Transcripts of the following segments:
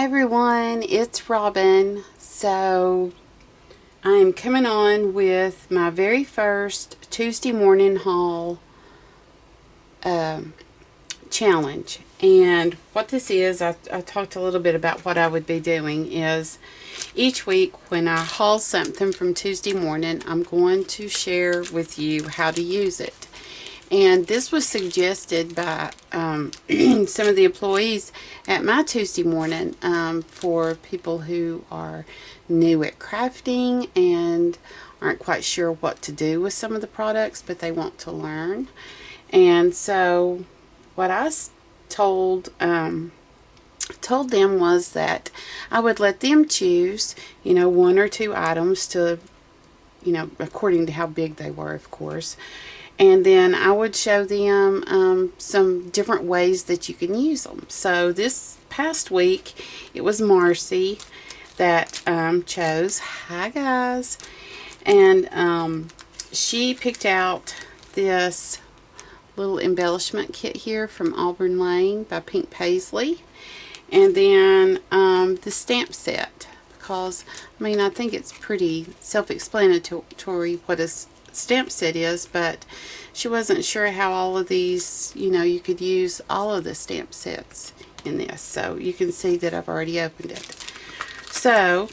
Hi everyone, it's Robin. So I'm coming on with my very first Tuesday morning haul challenge. And what this is, I talked a little bit about what I would be doing is each week when I haul something from Tuesday morning, I'm going to share with you how to use it. And this was suggested by some of the employees at my Tuesday morning for people who are new at crafting and aren't quite sure what to do with some of the products, but they want to learn. And so what I told them was that I would let them choose, one or two items to, according to how big they were, of course. And then I would show them some different ways that you can use them. So this past week, it was Marcy that chose. Hi guys. And she picked out this little embellishment kit here from Auburn Lane by Pink Paisley. And then the stamp set, because I think it's pretty self-explanatory what a stamp set is, but she wasn't sure how all of these, you could use all of the stamp sets in this. So you can see that I've already opened it. So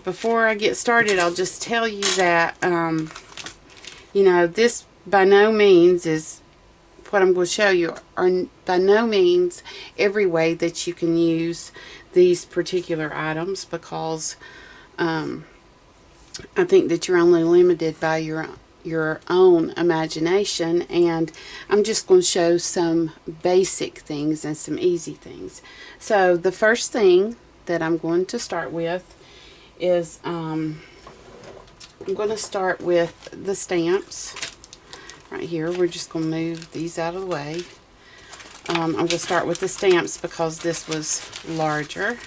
before I get started, I'll just tell you that this by no means is what I'm going to show you, are by no means every way that you can use these particular items, because I think that you're only limited by your own imagination, and I'm just going to show some basic things and some easy things. So the first thing that I'm going to start with is I'm going to start with the stamps right here. We're just going to move these out of the way. I'm going to start with the stamps because this was larger.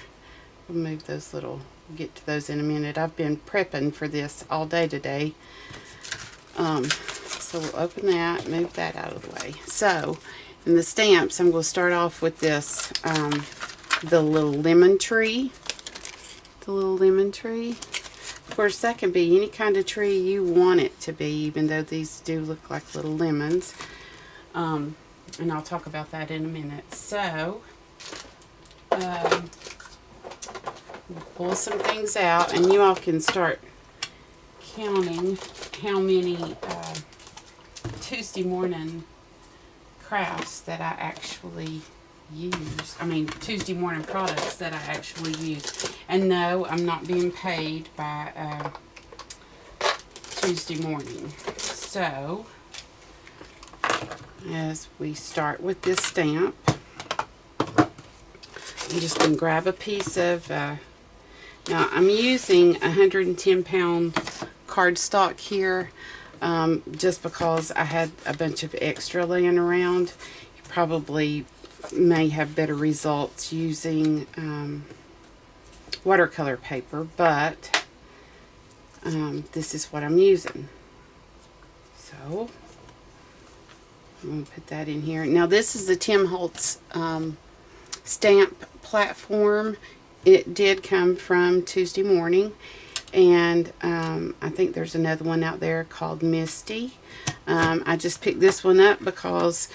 We'll move those little, we'll get to those in a minute. I've been prepping for this all day today. So we'll open that, move that out of the way. So in the stamps, I'm going to start off with this, the little lemon tree. The little lemon tree. Of course, that can be any kind of tree you want it to be, even though these do look like little lemons. And I'll talk about that in a minute. So, we'll pull some things out, and you all can start counting how many Tuesday morning crafts that I actually use. Tuesday morning products that I actually use. And no, I'm not being paid by Tuesday morning. So, as we start with this stamp, I'm just going to grab a piece of, now I'm using 110-pound cardstock here, just because I had a bunch of extra laying around. You probably may have better results using watercolor paper, but this is what I'm using. So I'm going to put that in here. Now this is the Tim Holtz stamp platform. It did come from Tuesday Morning, and I think there's another one out there called Misty. I just picked this one up because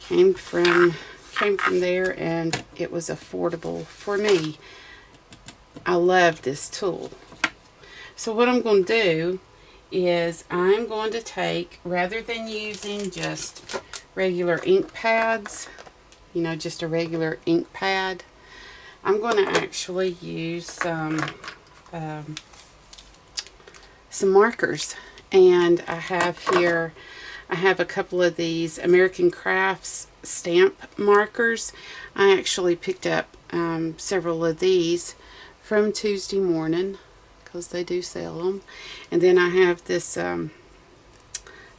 it came from there and it was affordable for me. I love this tool. So what I'm going to do is I'm going to take, rather than using just regular ink pads, just a regular ink pad, I'm going to actually use some markers. And I have here, I have a couple of these American Crafts stamp markers. I actually picked up several of these from Tuesday Morning because they do sell them. And then I have this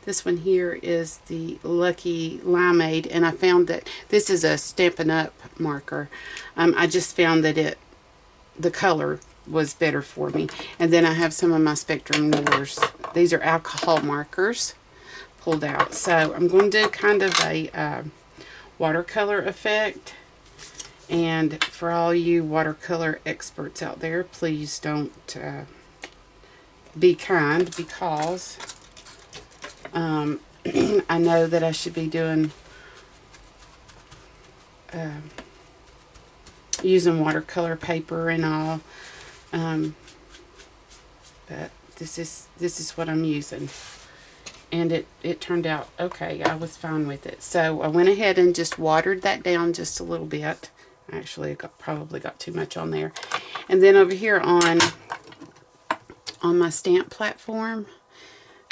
this one here is the Lucky Limeade, and I found that this is a Stampin' Up marker. I just found that the color was better for me. And then I have some of my Spectrum Noires. These are alcohol markers pulled out. So I'm going to do kind of a watercolor effect. And for all you watercolor experts out there, please don't be kind, because I know that I should be doing using watercolor paper and all, but this is what I'm using, and it turned out okay. I was fine with it, so I went ahead and just watered that down just a little bit. Actually, I probably got too much on there. And then over here on my stamp platform,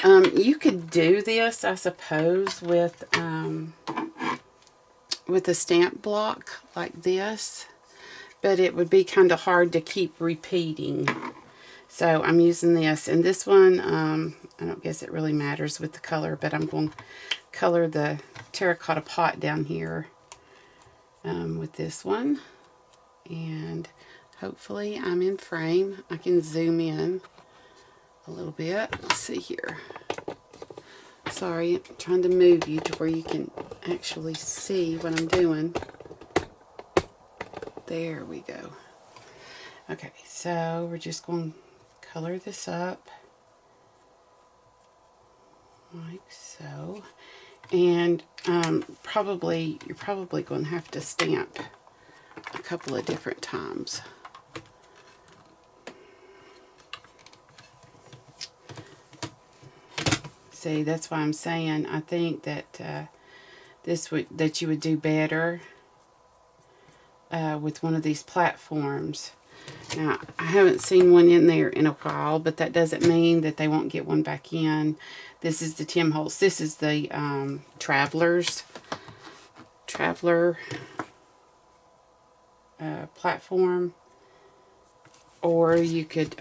you could do this, I suppose, with a stamp block like this, but it would be kind of hard to keep repeating. So I'm using this, and this one, I don't guess it really matters with the color, but I'm going to color the terracotta pot down here with this one, and hopefully I'm in frame. I can zoom in a little bit. Let's see here. Sorry, I'm trying to move you to where you can actually see what I'm doing. There we go. Okay, so we're just going to color this up like so. And you're probably going to have to stamp a couple of different times. See, that's why I'm saying I think that you would do better with one of these platforms. Now, I haven't seen one in there in a while, but that doesn't mean that they won't get one back in. This is the Tim Holtz. This is the Traveler platform. Or you could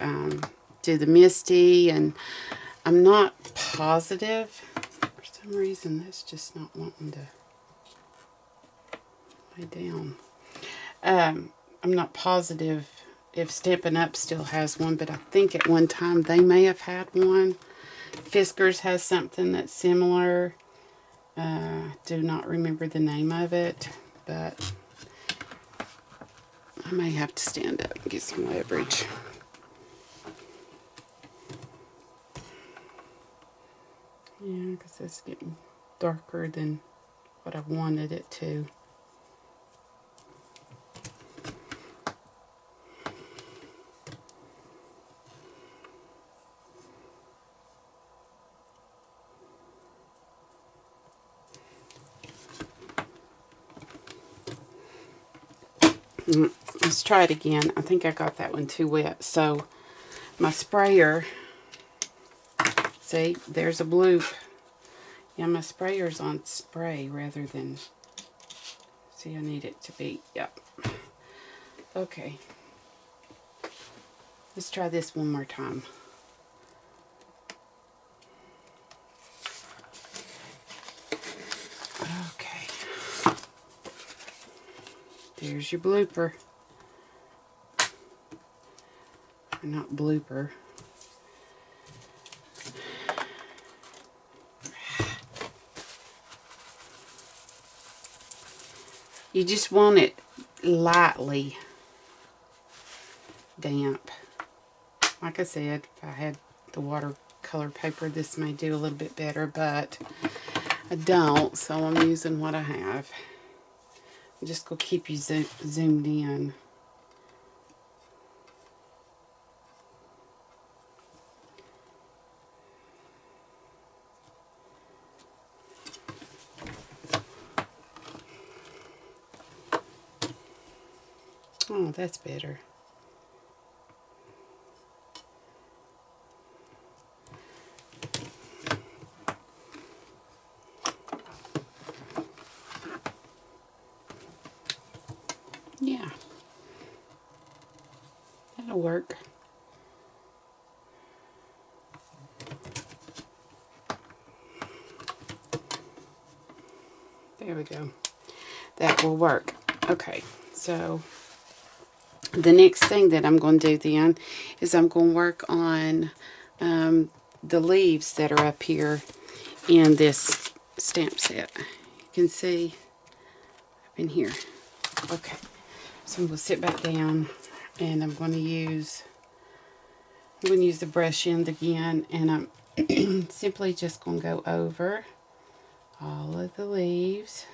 do the Misty, and I'm not positive. For some reason, that's just not wanting to lay down. I'm not positive if Stampin' Up! Still has one, but I think at one time they may have had one. Fiskars has something that's similar. Do not remember the name of it, but I may have to stand up and get some leverage. Yeah, because it's getting darker than what I wanted it to. Let's try it again. I think I got that one too wet. So my sprayer, see, there's a bloop. Yeah, my sprayer's on spray rather than, see, I need it to be, yep. Okay. Let's try this one more time. Okay. There's your blooper. Not blooper. You just want it lightly damp. Like I said, if I had the watercolor paper, this may do a little bit better, but I don't, so I'm using what I have. I'm just going to keep you zoomed in. Oh, that's better. Yeah. That'll work. There we go. That will work. Okay, so the next thing that I'm going to do then is I'm going to work on the leaves that are up here in this stamp set. You can see up in here. Okay, So I'm going to sit back down, and I'm going to use the brush end again, and I'm simply just going to go over all of the leaves.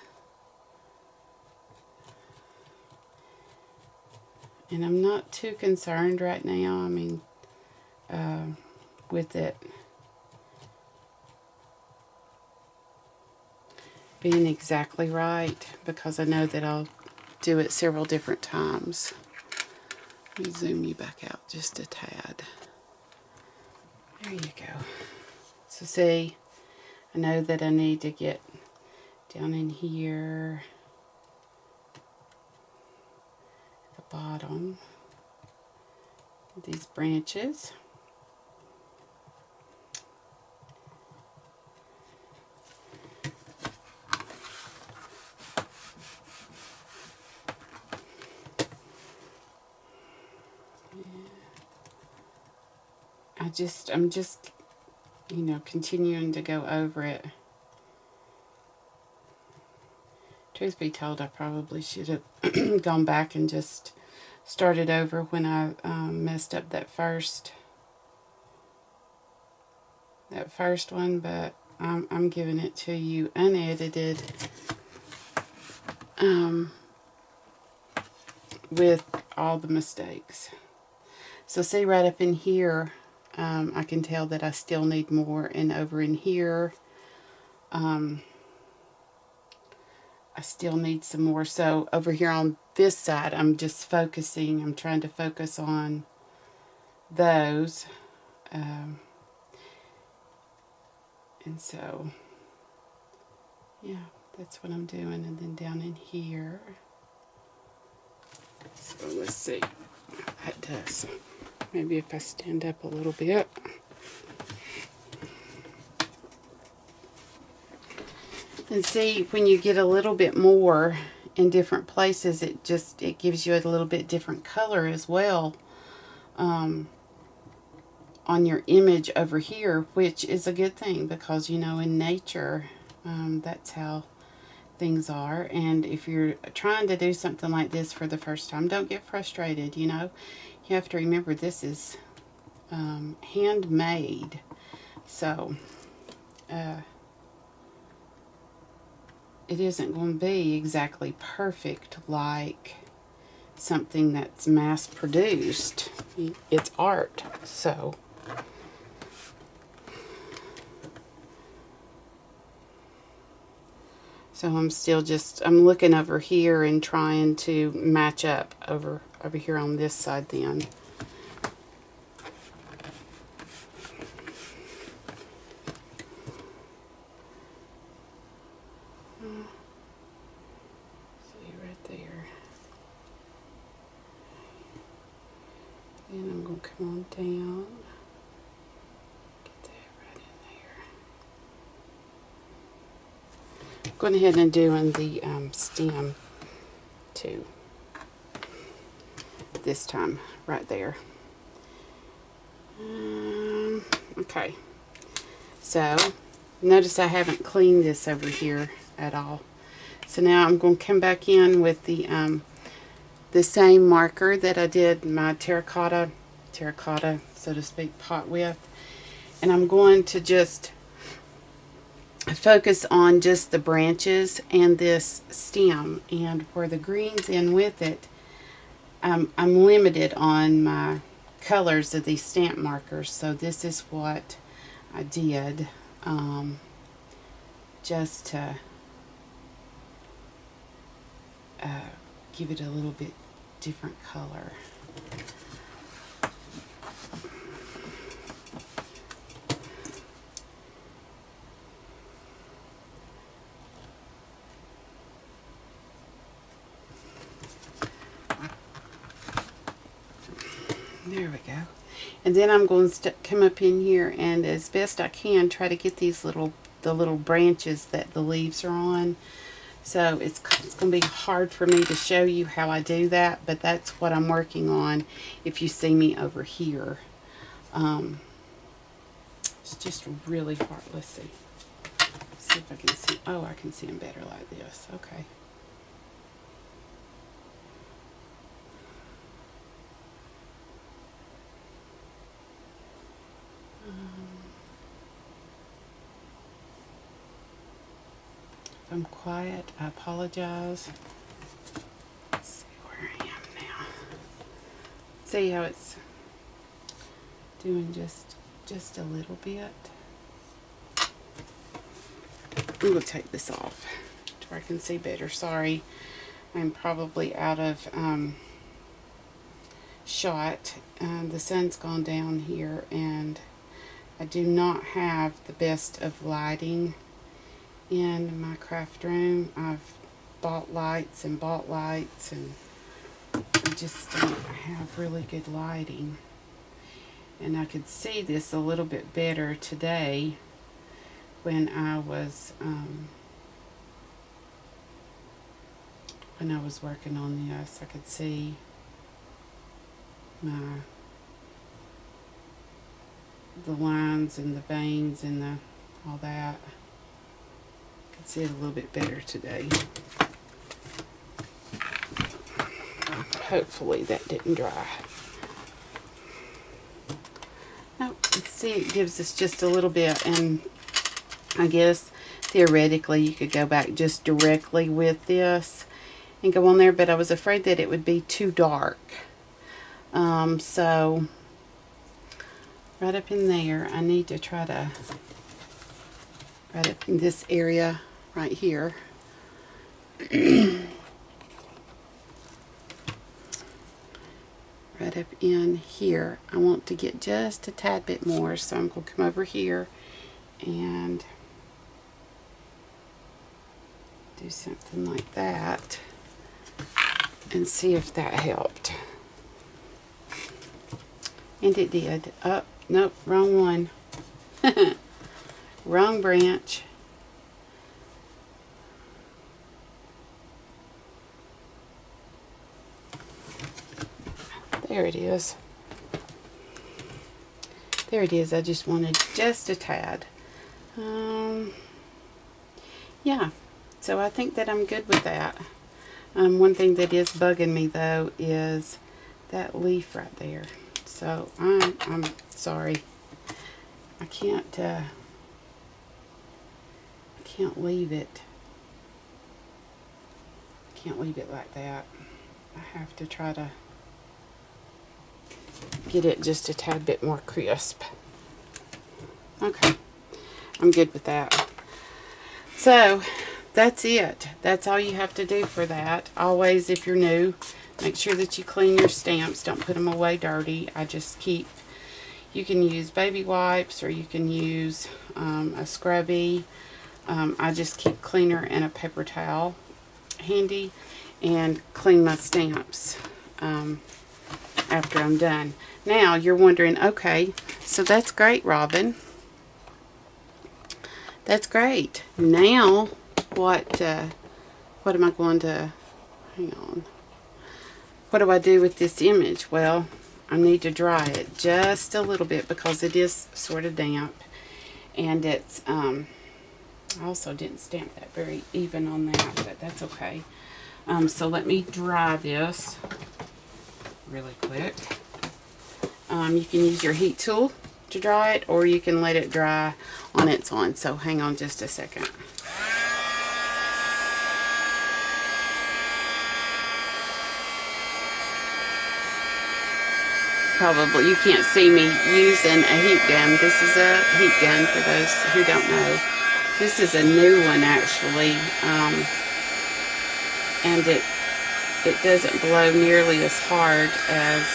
And I'm not too concerned right now, I mean, with it being exactly right, because I know that I'll do it several different times. Let me zoom you back out just a tad. There you go. So see, I know that I need to get down in here at the bottom of these branches. I'm just, you know, continuing to go over it. Truth be told, I probably should have gone back and just started over when I messed up that first one, but I'm giving it to you unedited, with all the mistakes. So see, right up in here, I can tell that I still need more, and over in here, I still need some more. So over here on this side, I'm trying to focus on those. And so, yeah, that's what I'm doing. And then down in here, so let's see how that does. Maybe if I stand up a little bit. And see, when you get a little bit more in different places, it gives you a little bit different color as well on your image over here, which is a good thing, because, you know, in nature, that's how things are. And if you're trying to do something like this for the first time, don't get frustrated. You know, you have to remember this is handmade, so it isn't going to be exactly perfect like something that's mass produced. It's art. So I'm still I'm looking over here and trying to match up over here on this side then. See right there. Then I'm going to come on down. Get that right in there. Going ahead and doing the stem too. This time, right there. Okay. So, notice I haven't cleaned this over here at all. So now I'm going to come back in with the same marker that I did my terracotta, so to speak, pot with. And I'm going to just focus on just the branches and this stem. And where the green's in with it, I'm limited on my colors of these stamp markers. So this is what I did, just to give it a little bit different color. There we go. And then I'm going to come up in here and, as best I can, try to get these the little branches that the leaves are on. So it's going to be hard for me to show you how I do that, but that's what I'm working on if you see me over here. It's just really hard. Let's see. See if I can see. Oh, I can see them better like this. Okay. If I'm quiet, I apologize. Let's see where I am now. See how it's doing just a little bit. I'm going to take this off so I can see better. Sorry, I'm probably out of shot. The sun's gone down here and I do not have the best of lighting in my craft room. I've bought lights and I just don't have really good lighting. And I could see this a little bit better today when I was working on this. I could see the lines and the veins and all that. I could see it a little bit better today. Hopefully that didn't dry. Oh, see, it gives us just a little bit, and I guess theoretically you could go back just directly with this and go on there, but I was afraid that it would be too dark. So right up in there, I need to try to, right up in this area right here, right up in here, I want to get just a tad bit more, so I'm going to come over here and do something like that and see if that helped. And it did. Oh, nope, wrong one. Wrong branch. There it is. There it is. I just wanted just a tad. Yeah, so I think that I'm good with that. One thing that is bugging me though is that leaf right there. So I'm sorry. I can't leave it. I can't leave it like that. I have to try to get it just a tad bit more crisp. Okay, I'm good with that. So that's it. That's all you have to do for that. Always, if you're new, make sure that you clean your stamps. Don't put them away dirty. I just keep, you can use baby wipes or you can use a scrubby. I just keep cleaner and a paper towel handy and clean my stamps after I'm done. Now you're wondering, okay, so that's great, Robin. That's great. Now what am I going to, hang on, what do I do with this image? Well, I need to dry it just a little bit because it is sort of damp, and it's I also didn't stamp that very even on that, but that's okay. So let me dry this really quick. You can use your heat tool to dry it, or you can let it dry on its own. So hang on just a second. Probably you can't see me using a heat gun. This is a heat gun for those who don't know. This is a new one actually, and it doesn't blow nearly as hard as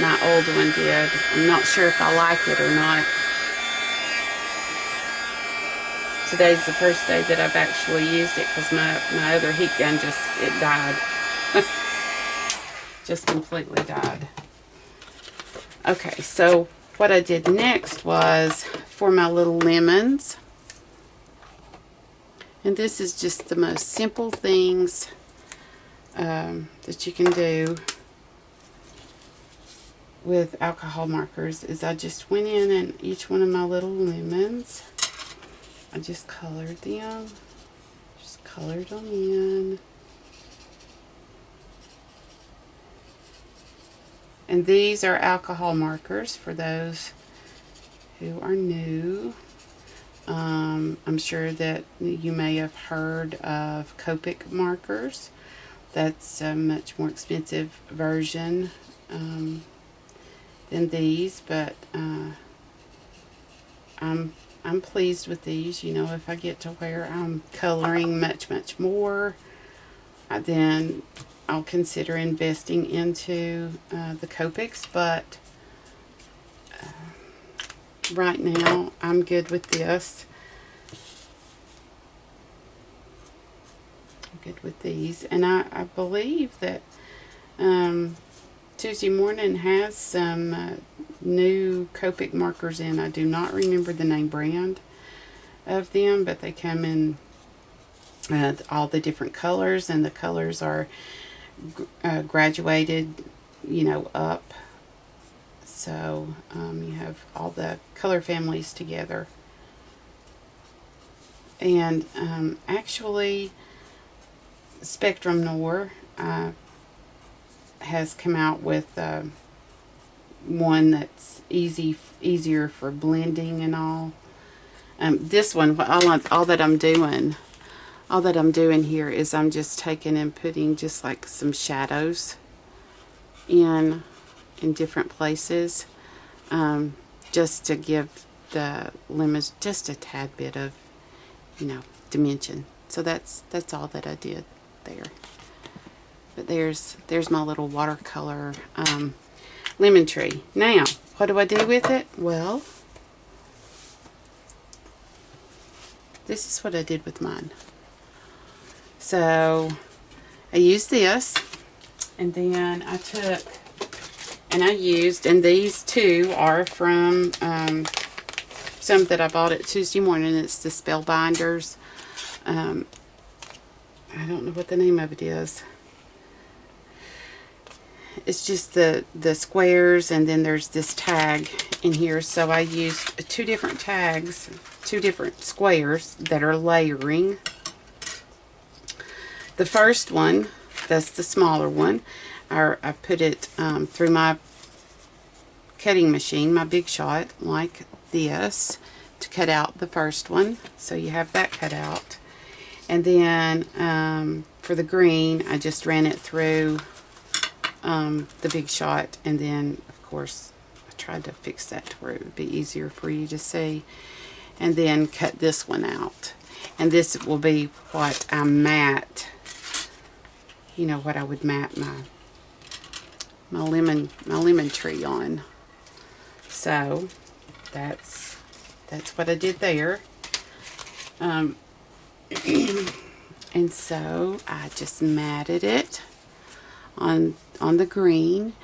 my old one did. I'm not sure if I like it or not. Today's the first day that I've actually used it because my other heat gun it died. Just completely died. Okay, so what I did next was for my little lemons. And this is just the most simple things that you can do with alcohol markers is I just went in and each one of my little lemons, I just colored them. Just colored them in. And these are alcohol markers for those who are new. I'm sure that you may have heard of Copic Markers. That's a much more expensive version than these, but I'm pleased with these. You know, if I get to where I'm coloring much more, then I'll consider investing into the Copics, but right now I'm good with this. I'm good with these, and I believe that Tuesday Morning has some new Copic markers in. I do not remember the name brand of them, but they come in all the different colors, and the colors are graduated, you know, up. So you have all the color families together. And actually, Spectrum Noir has come out with one that's easier for blending and all. This one, all that I'm doing here is I'm just taking and putting just like some shadows in different places, just to give the lemons just a tad bit of, you know, dimension. So that's all that I did there. But there's my little watercolor lemon tree. Now, what do I do with it? Well, this is what I did with mine. So I used this, and then I took and I used, and these two are from some that I bought at Tuesday Morning. It's the Spellbinders. I don't know what the name of it is. It's just the squares, and then there's this tag in here. So I used two different tags, two different squares that are layering. The first one, that's the smaller one, I put it through my cutting machine, my Big Shot, like this, to cut out the first one. So you have that cut out. And then for the green, I just ran it through the Big Shot, and then of course I tried to fix that to where it would be easier for you to see, and then cut this one out. And this will be what I matte, you know, what I would matte my lemon tree on. So that's what I did there. And so I just matted it on the green.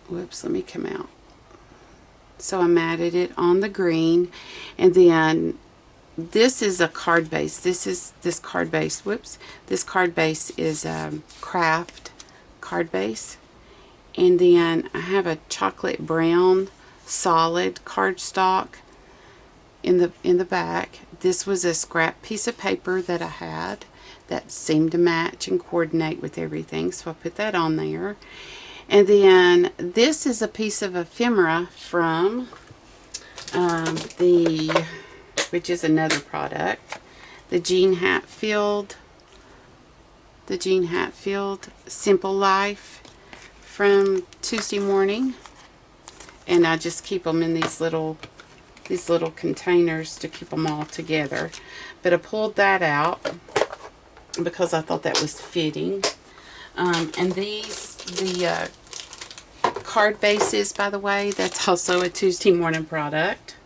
Whoops, let me come out. So I matted it on the green, and then this is a card base. This card base. Whoops. This card base is craft card base, and then I have a chocolate brown solid cardstock in the back. This was a scrap piece of paper that I had that seemed to match and coordinate with everything, so I put that on there. And then this is a piece of ephemera from which is another product, the Jean Hatfield Simple Life from Tuesday Morning. And I just keep them in these little containers to keep them all together. But I pulled that out because I thought that was fitting. And the card bases, by the way, that's also a Tuesday Morning product.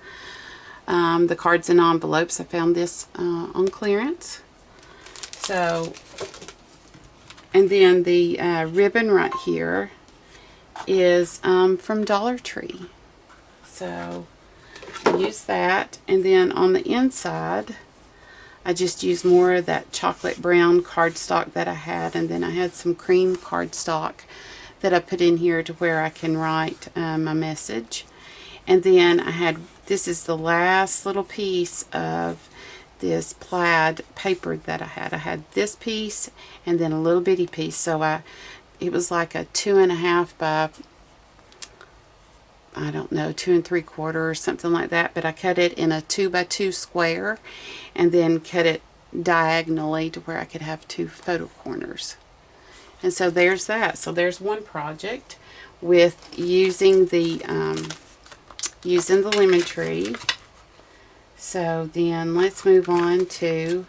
The cards and envelopes, I found this on clearance. So, and then the ribbon right here is from Dollar Tree. So I use that, and then on the inside I just used more of that chocolate brown cardstock that I had, and then I had some cream cardstock that I put in here to where I can write my message. And then I had, this is the last little piece of this plaid paper that I had. I had this piece and then a little bitty piece. So it was like a 2.5 by I don't know, 2 3/4 or something like that, but I cut it in a 2 by 2 square and then cut it diagonally to where I could have 2 photo corners. And so there's that. So there's one project with using the lemon tree. So then let's move on to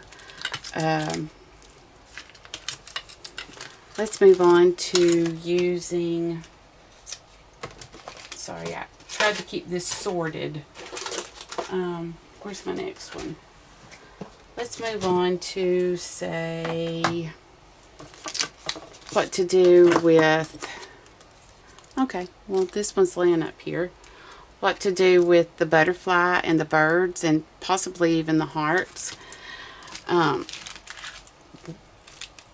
using, sorry, I tried to keep this sorted. Where's my next one? Let's move on to, say, what to do with, okay, well, this one's laying up here. What to do with the butterfly and the birds and possibly even the hearts.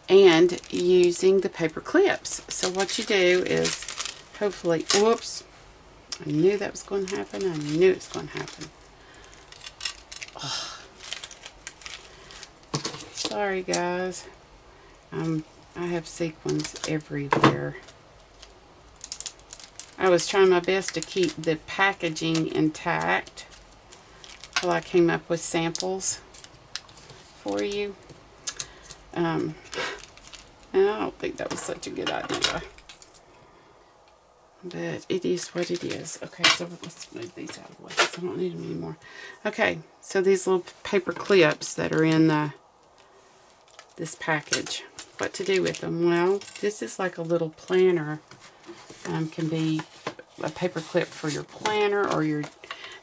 And using the paper clips. So what you do is, hopefully, whoops, I knew that was going to happen. I knew it was going to happen. Ugh. Sorry, guys. I have sequins everywhere. I was trying my best to keep the packaging intact till I came up with samples for you. And I don't think that was such a good idea. But it is what it is. Okay, so let's move these out of the way because I don't need them anymore. Okay, so these little paper clips that are in this package. What to do with them? Well, this is like a little planner. Can be a paper clip for your planner or your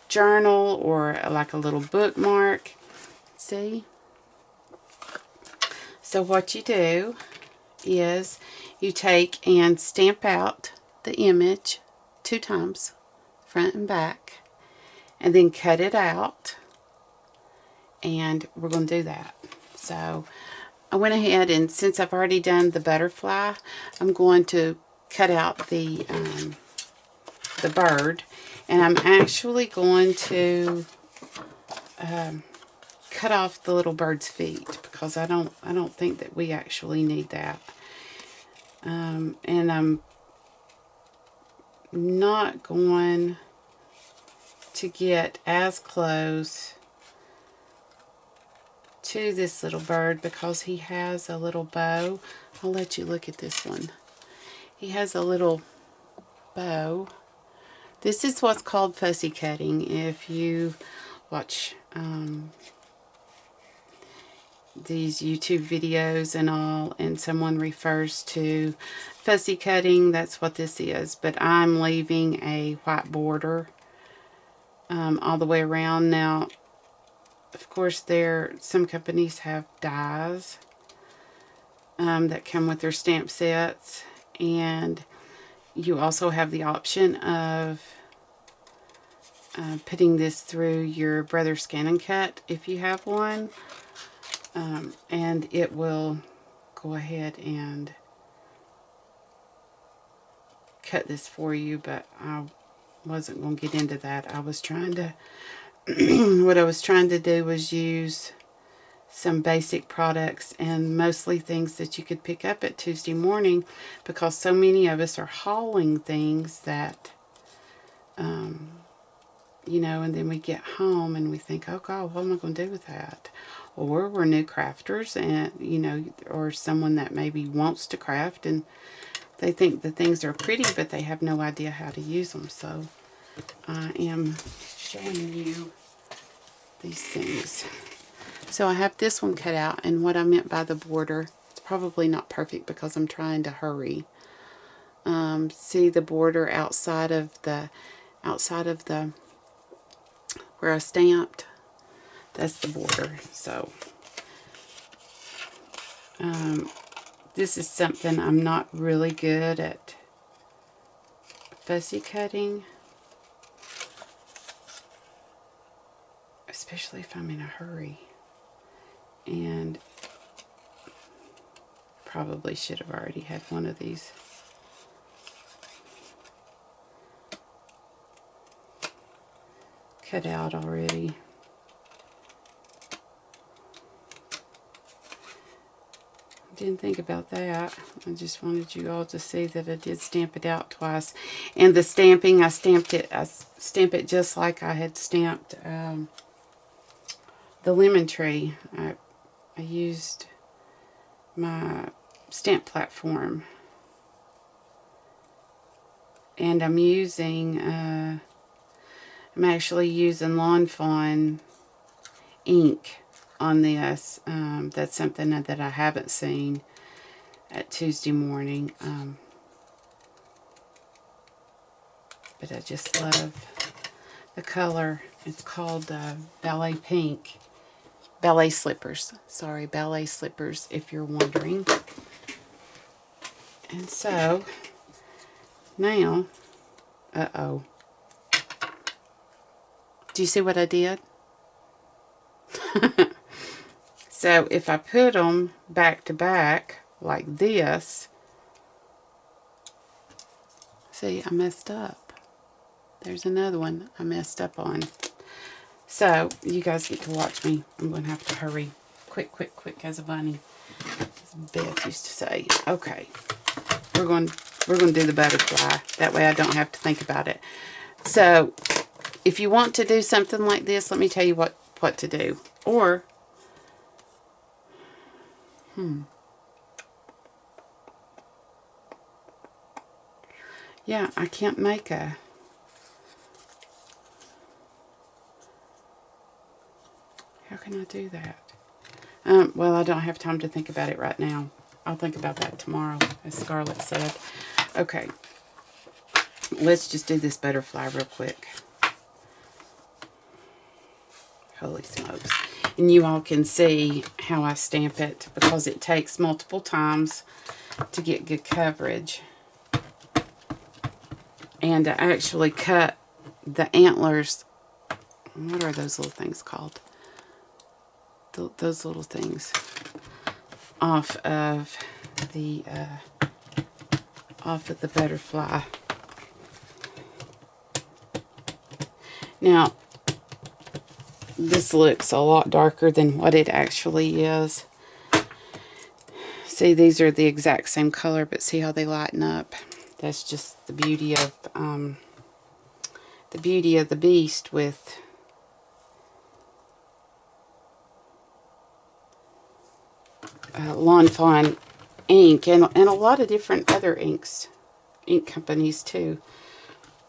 journal or like a little bookmark. See? So what you do is you take and stamp out the image 2 times, front and back, and then cut it out, and we're going to do that. So I went ahead, and since I've already done the butterfly, I'm going to cut out the bird, and I'm actually going to cut off the little bird's feet because I don't think that we actually need that. And I'm not going to get as close to this little bird because he has a little bow. I'll let you look at this one. He has a little bow. This is what's called fussy cutting. If you watch these YouTube videos and all, and someone refers to fussy cutting, that's what this is. But I'm leaving a white border all the way around. Now, of course, some companies have dies that come with their stamp sets, and you also have the option of putting this through your Brother Scan and Cut if you have one, and it will go ahead and cut this for you, but I wasn't going to get into that. I was trying to what I was trying to do was use some basic products and mostly things that you could pick up at Tuesday morning, because so many of us are hauling things that you know, and then we get home and we think, oh God, what am I going to do with that? Or we're new crafters, and you know, or someone that maybe wants to craft and they think the things are pretty but they have no idea how to use them. So I am showing you these things. So I have this one cut out, and what I meant by the border, it's probably not perfect because I'm trying to hurry. See the border outside of the where I stamped? That's the border. So this is something I'm not really good at fussy cutting, especially if I'm in a hurry. And probably should have already had one of these. Cut out already. Didn't think about that. I just wanted you all to see that I did stamp it out twice. And the stamping, I stamp it just like I had stamped the lemon tree. I used my stamp platform. And I'm actually using Lawn Fawn ink on this. That's something that I haven't seen at Tuesday morning. But I just love the color. It's called Ballet Pink. Ballet Slippers. Sorry, Ballet Slippers, if you're wondering. And so, now, uh-oh. Do you see what I did? So, if I put them back to back, like this, see, I messed up. There's another one I messed up on. So, you guys get to watch me. I'm going to have to hurry. Quick, quick, quick as a bunny. As Beth used to say. Okay. We're going to do the butterfly. That way I don't have to think about it. So, if you want to do something like this, let me tell you what to do. Or, yeah, I can't make a... How can I do that? Well, I don't have time to think about it right now. I'll think about that tomorrow, as Scarlett said. Okay. Let's just do this butterfly real quick. Holy smokes. And you all can see how I stamp it because it takes multiple times to get good coverage. And I actually cut the antlers. What are those little things called? Those little things off of the butterfly. Now, this looks a lot darker than what it actually is. See, these are the exact same color, but see how they lighten up? That's just the beauty of the beast with Lawn Fawn ink and a lot of different other ink companies too.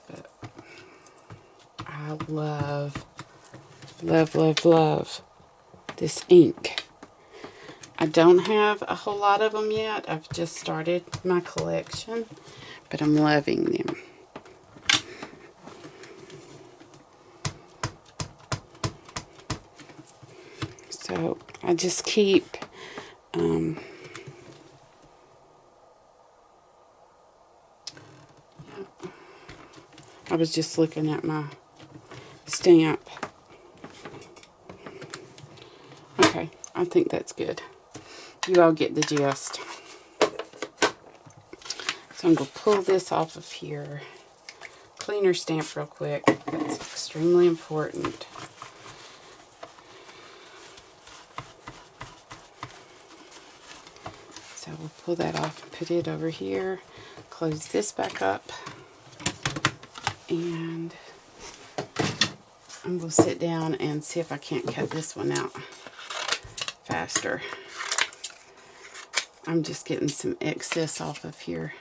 But I love this ink. I don't have a whole lot of them yet. I've just started my collection, but I'm loving them. So I just keep I was just looking at my stamp. Okay, I think that's good. You all get the gist. So I'm going to pull this off of here. Cleaner stamp real quick. That's extremely important. So we'll pull that off and put it over here. Close this back up. And I'm going to sit down and see if I can't cut this one out faster. I'm just getting some excess off of here.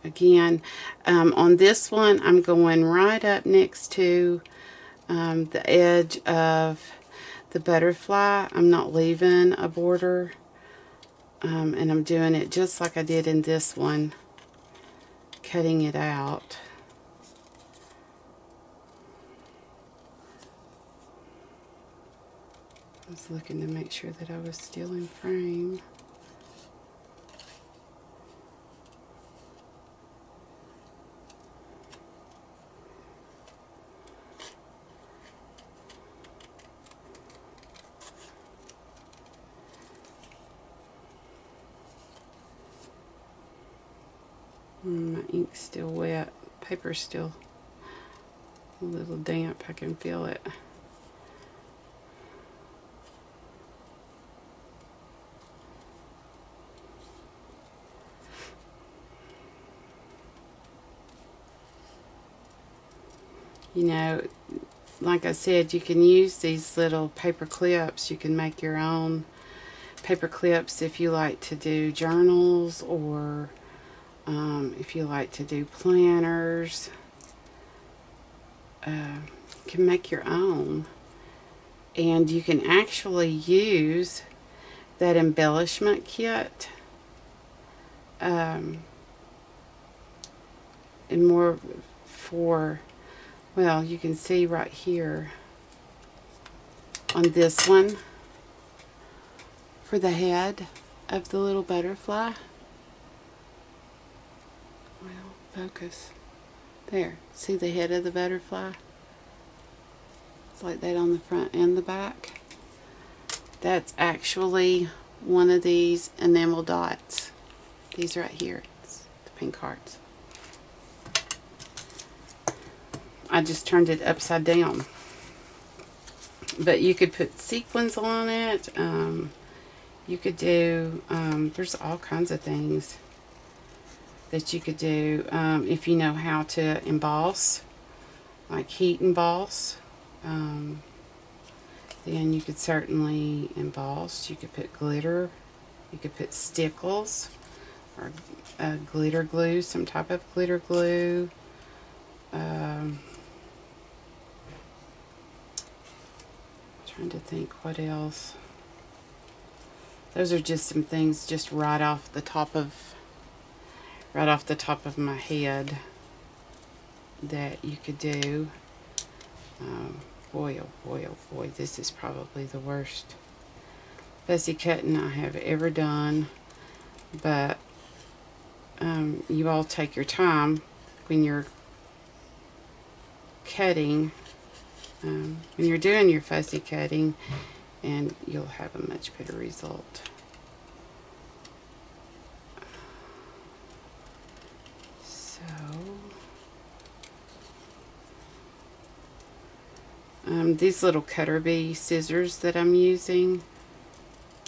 Again, on this one, I'm going right up next to the edge of the butterfly. I'm not leaving a border, and I'm doing it just like I did in this one, cutting it out. I was looking to make sure that I was still in frame. My ink's still wet. Paper's still a little damp. I can feel it. You know, like I said, you can use these little paper clips. You can make your own paper clips if you like to do journals, or if you like to do planners. You can make your own, and you can actually use that embellishment kit and more for, well, you can see right here on this one for the head of the little butterfly. Well, focus. There, see the head of the butterfly? It's like that on the front and the back. That's actually one of these enamel dots. These right here, it's the pink hearts. I just turned it upside down. But you could put sequins on it. You could do, there's all kinds of things that you could do if you know how to emboss, like heat emboss. Then you could certainly emboss. You could put glitter. You could put stickles or glitter glue, some type of glitter glue. Trying to think what else. Those are just some things just right off the top of my head that you could do. Boy, oh boy, oh boy, this is probably the worst fussy cutting I have ever done. But you all take your time when you're cutting, when you're doing your fussy cutting, and you'll have a much better result. So these little cutter bee scissors that I'm using,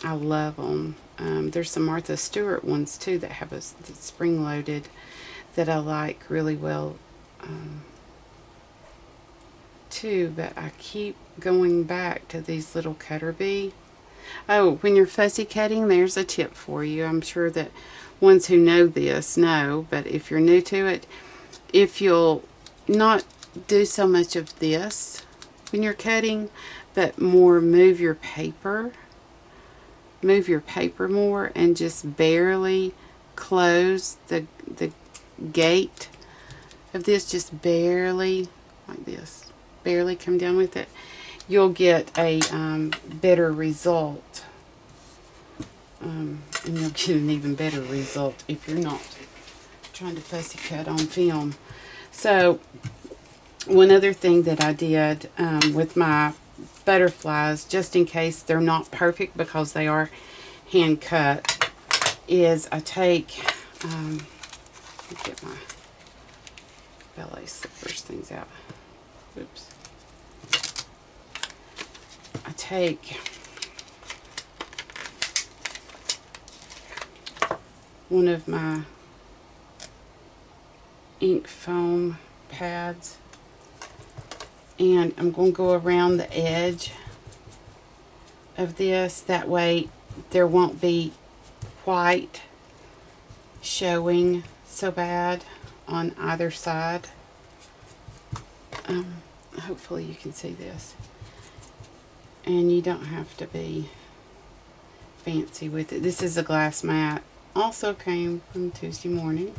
I love them. There's some Martha Stewart ones too that have a spring loaded that I like really well too, but I keep going back to these little cutter bee. Oh, when you're fussy cutting, there's a tip for you. I'm sure that ones who know this know, but if you're new to it, if you'll not do so much of this when you're cutting, but more move your paper more, and just barely close the gate of this, just barely, like this, barely come down with it, you'll get a better result. And you'll get an even better result if you're not trying to fussy cut on film. So one other thing that I did with my butterflies, just in case they're not perfect because they are hand cut, is I take, let me get my ballet slippers things out. Oops. I take one of my ink foam pads, and I'm going to go around the edge of this. That way there won't be white showing so bad on either side. Hopefully you can see this. And you don't have to be fancy with it. This is a glass mat. Also came from Tuesday morning.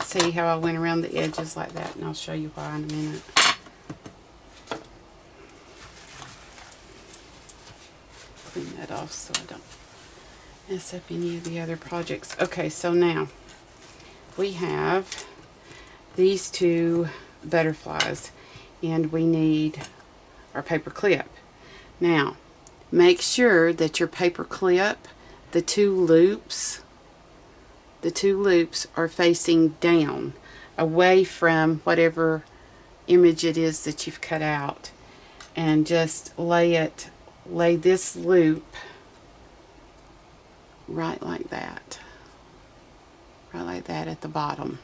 See how I went around the edges like that, and I'll show you why in a minute. Clean that off so I don't mess up any of the other projects. Okay, so now we have these two butterflies, and we need our paper clip. Now, make sure that your paper clip, the two loops are facing down, away from whatever image it is that you've cut out, and just lay this loop right like that at the bottom.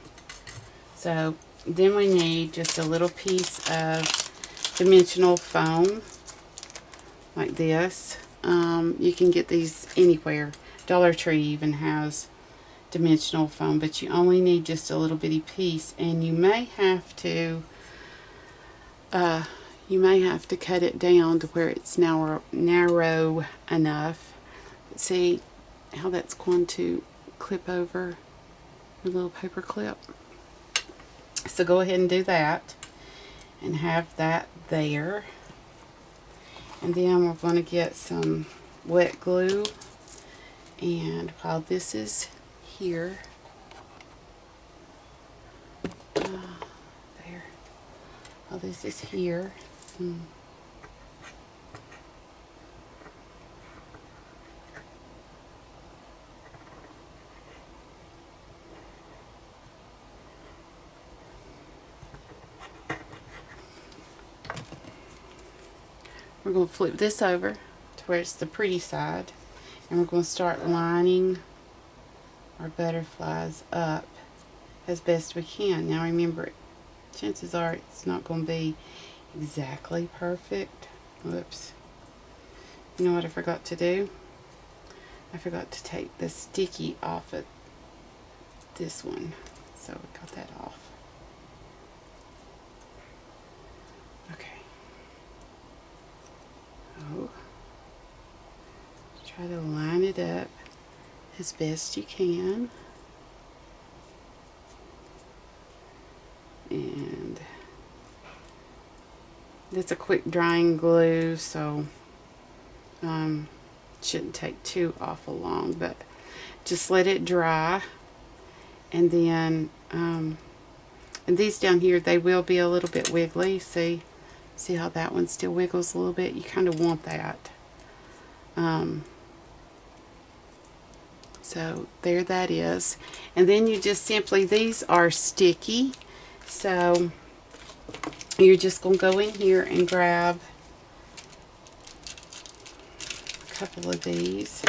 So then we need just a little piece of dimensional foam like this. You can get these anywhere. Dollar Tree even has dimensional foam, but you only need just a little bitty piece, and you may have to cut it down to where it's narrow enough. See how that's going to clip over your little paper clip. So go ahead and do that and have that there. And then we're going to get some wet glue, and while this is here, there, while this is here, we're going to flip this over to where it's the pretty side, and we're going to start lining our butterflies up as best we can. Now remember, chances are it's not going to be exactly perfect. Whoops. You know what I forgot to do? I forgot to take the sticky off of this one. So we got that off. Okay. Oh. Try to line it up as best you can. And it's a quick drying glue, so shouldn't take too awful long, but just let it dry. And then and these down here, they will be a little bit wiggly. See how that one still wiggles a little bit? You kind of want that. So there that is. And then you just simply, these are sticky, so you're just going to go in here and grab a couple of these.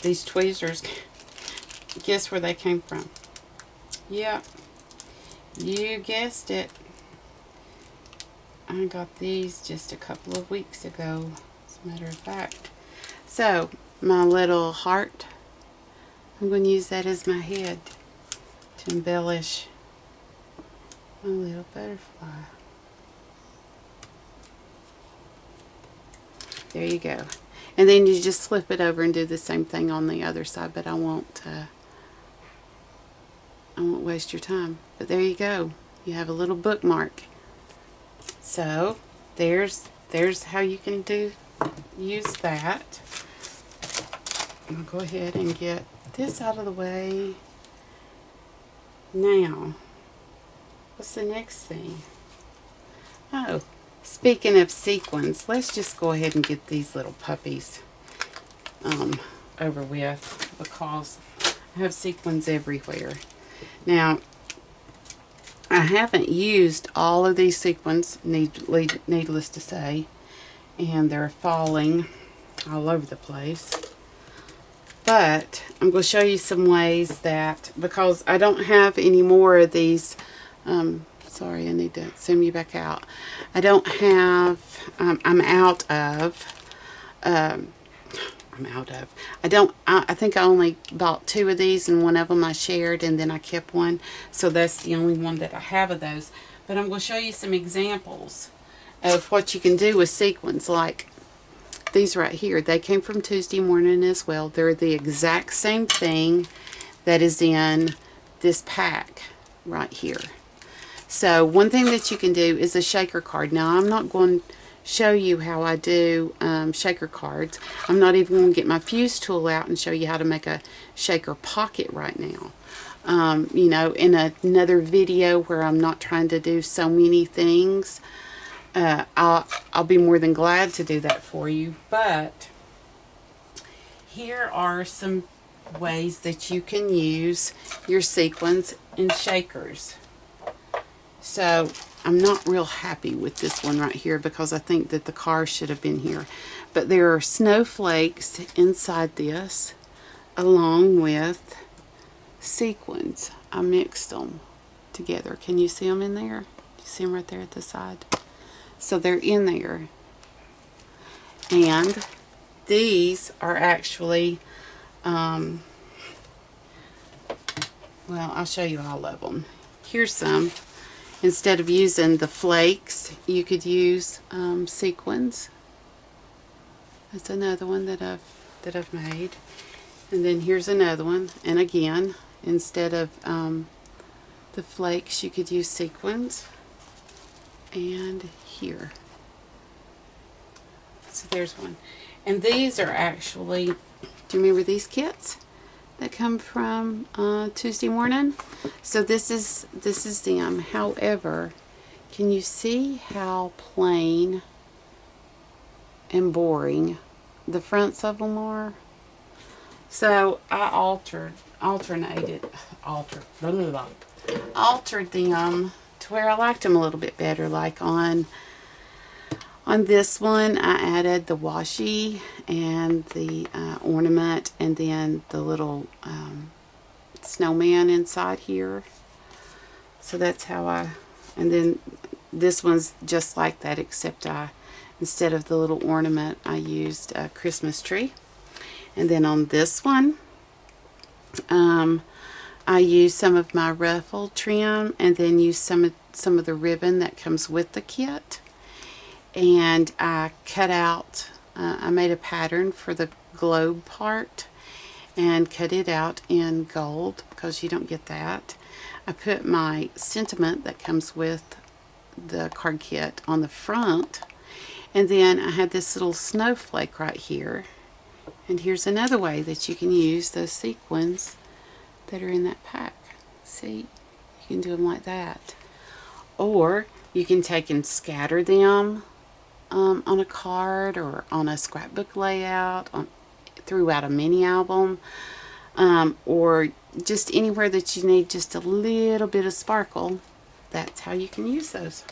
These tweezers, guess where they came from? Yep, you guessed it. I got these just a couple of weeks ago, as a matter of fact. So, my little heart, I'm going to use that as my head to embellish my little butterfly. There you go. And then you just flip it over and do the same thing on the other side, but I won't waste your time. But there you go. You have a little bookmark. So there's how you can use that. I'll go ahead and get this out of the way. Now, what's the next thing? Oh, speaking of sequins, let's just go ahead and get these little puppies over with, because I have sequins everywhere. Now, I haven't used all of these sequins, needless to say, and they're falling all over the place. But I'm going to show you some ways that, because I don't have any more of these, sorry, I need to zoom you back out. I don't have, I'm out of, I think I only bought 2 of these, and one of them I shared, and then I kept one. So that's the only one that I have of those. But I'm going to show you some examples of what you can do with sequins, like these right here. They came from Tuesday Morning as well. They're the exact same thing that is in this pack right here. So one thing that you can do is a shaker card. Now I'm not going show you how I do shaker cards. I'm not even going to get my fuse tool out and show you how to make a shaker pocket right now. You know, in another video where I'm not trying to do so many things, I'll be more than glad to do that for you. But here are some ways that you can use your sequins in shakers. So I'm not real happy with this one right here because I think that the car should have been here. But there are snowflakes inside this along with sequins. I mixed them together. Can you see them in there? You see them right there at the side? So they're in there. And these are actually, well, I'll show you all of them. Here's some. Instead of using the flakes, you could use sequins. That's another one that I've made. And then here's another one. And again, instead of the flakes, you could use sequins. And here. So there's one. And these are actually, do you remember these kits that come from Tuesday morning? So this is them. However, can you see how plain and boring the fronts of them are? So I altered them to where I liked them a little bit better. Like on this one, I added the washi and the ornament, and then the little snowman inside here. So that's how and then this one's just like that, except instead of the little ornament, I used a Christmas tree. And then on this one, I used some of my ruffle trim, and then used some of the ribbon that comes with the kit. And I cut out, I made a pattern for the globe part and cut it out in gold because you don't get that. I put my sentiment that comes with the card kit on the front, and then I had this little snowflake right here. And here's another way that you can use those sequins that are in that pack. See, you can do them like that. Or you can take and scatter them on a card or on a scrapbook layout, throughout a mini album, or just anywhere that you need just a little bit of sparkle. That's how you can use those.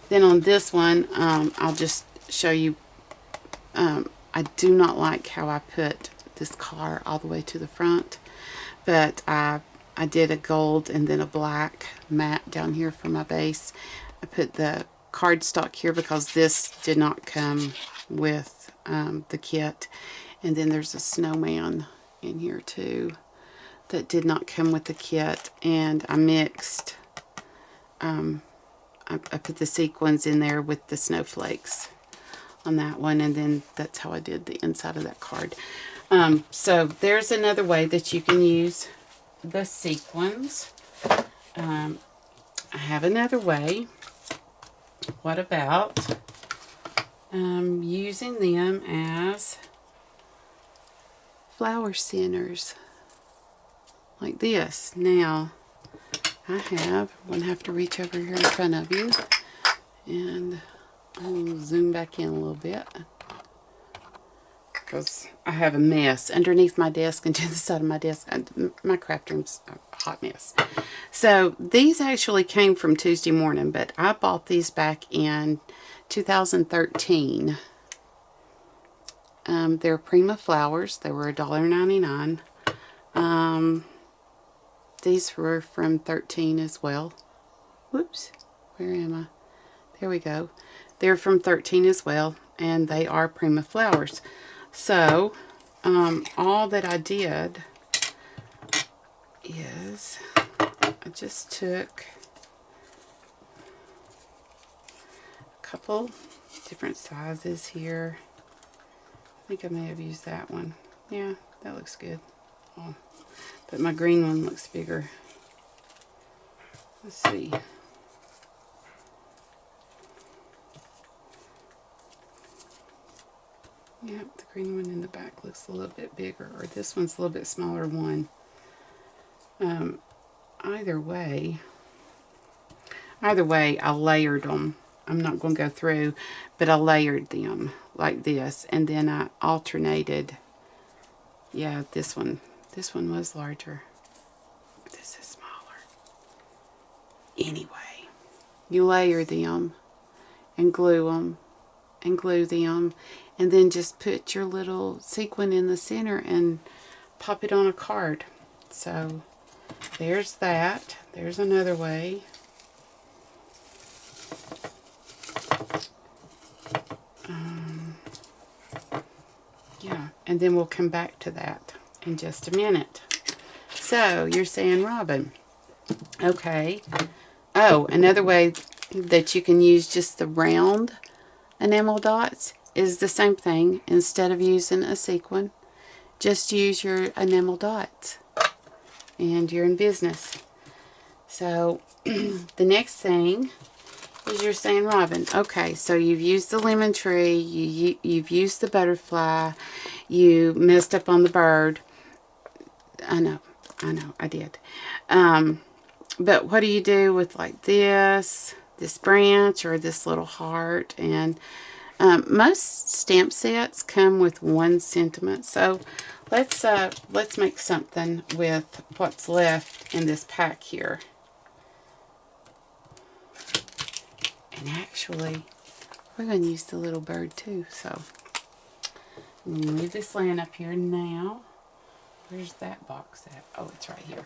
Then on this one, I'll just show you, I do not like how I put this car all the way to the front, but I did a gold and then a black matte down here for my base. I put the cardstock here because this did not come with the kit, and then there's a snowman in here too that did not come with the kit, and I mixed, I put the sequins in there with the snowflakes on that one, and then that's how I did the inside of that card. So there's another way that you can use the sequins. I have another way. What about using them as flower centers like this? Now I'm going to have to reach over here in front of you, and I'll zoom back in a little bit because I have a mess underneath my desk and to the side of my desk. My craft room's a hot mess. So these actually came from Tuesday morning, but I bought these back in 2013. They're Prima flowers. They were $1.99. These were from 13 as well. Whoops, where am I? There we go. They're from 13 as well, and they are Prima flowers. So all that I did is I just took a couple different sizes here. I think I may have used that one. Yeah, that looks good. Oh, but my green one looks bigger. Let's see. Yep, the green one in the back looks a little bit bigger, or this one's a little bit smaller one. Either way, I layered them. I'm not going to go through, but I layered them like this, and then I alternated. Yeah, this one was larger. This is smaller. Anyway, you layer them and glue them and glue them, and then just put your little sequin in the center and pop it on a card. So there's that. There's another way. Yeah, and then we'll come back to that in just a minute. So you're saying, Robin, okay. Oh, another way that you can use just the round enamel dots is the same thing. Instead of using a sequin, just use your enamel dots and you're in business. So the next thing is you're saying, Robin, okay, so you've used the lemon tree, you've used the butterfly, you messed up on the bird. I know, I did. But what do you do with like this branch or this little heart? And most stamp sets come with 1 sentiment. So let's make something with what's left in this pack here. And actually, we're going to use the little bird too. So I'm going to move this laying up here now. Where's that box at? Oh, it's right here.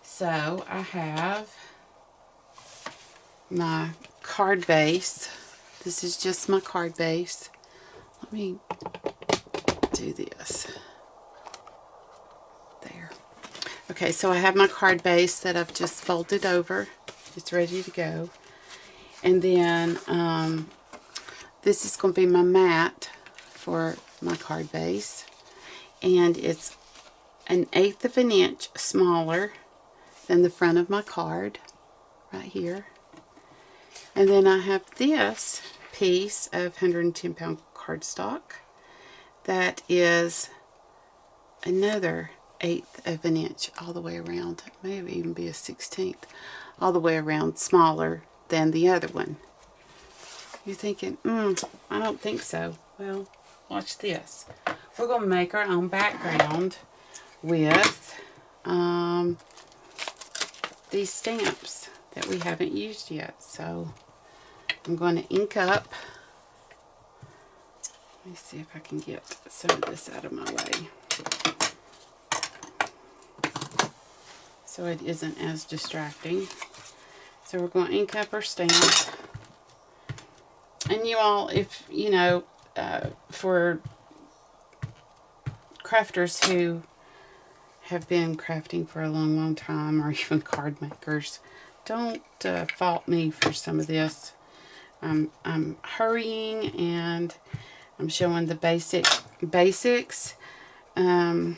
So I have my card base. This is just my card base. Let me do this. There. Okay, so I have my card base that I've just folded over. It's ready to go. And then this is going to be my mat for my card base. And it's 1/8 of an inch smaller than the front of my card, right here. And then I have this piece of 110-pound cardstock that is another 1/8 of an inch all the way around. It may even be a 1/16 all the way around, smaller than the other one. You're thinking, I don't think so. Well, watch this. We're going to make our own background with these stamps that we haven't used yet. So I'm going to ink up. Let me see if I can get some of this out of my way, so it isn't as distracting. So we're going to ink up our stamp. And you all, if you know, for crafters who have been crafting for a long time, or even card makers, don't fault me for some of this. I'm hurrying and I'm showing the basics. I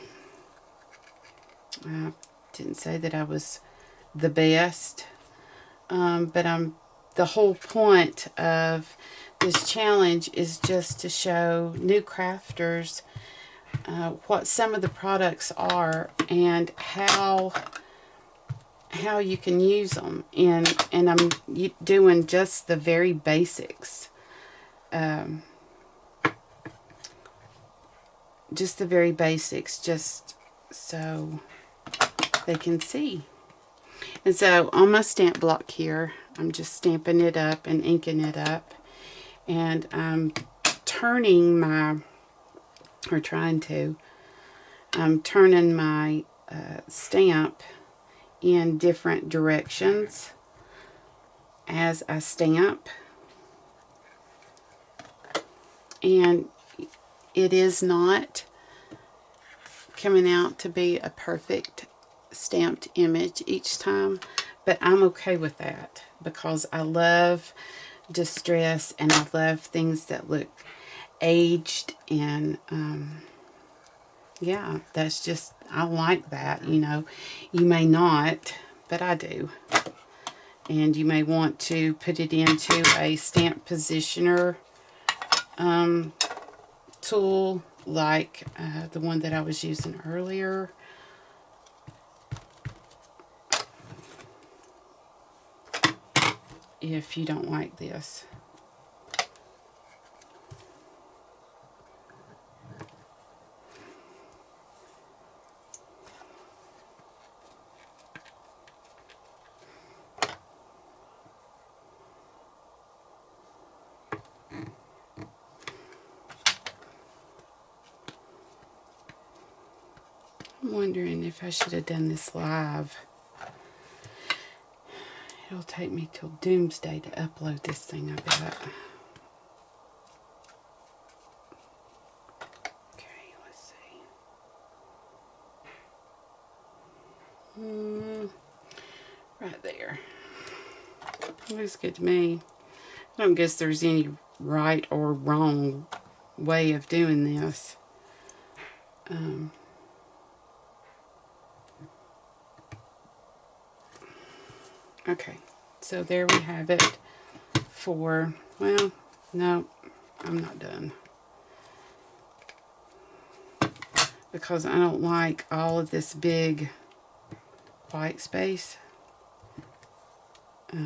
didn't say that I was the best, but the whole point of this challenge is just to show new crafters what some of the products are and how you can use them. And I'm doing just the very basics. Just the very basics, just so they can see. And so on my stamp block here, I'm just stamping it up and inking it up. And I'm turning my, or trying to, I'm turning my stamp in different directions as I stamp. And it is not coming out to be a perfect stamped image each time, but I'm okay with that because I love distress and I love things that look aged, and yeah, that's just, I like that. You know, you may not, but I do. And you may want to put it into a stamp positioner tool like the one that I was using earlier. If you don't like this. I'm wondering if I should have done this live. It'll take me till doomsday to upload this thing, I bet. Okay, let's see. Right there. Looks good to me. I don't guess there's any right or wrong way of doing this. Okay, so there we have it for, well, no, I'm not done. Because I don't like all of this big white space. Yeah,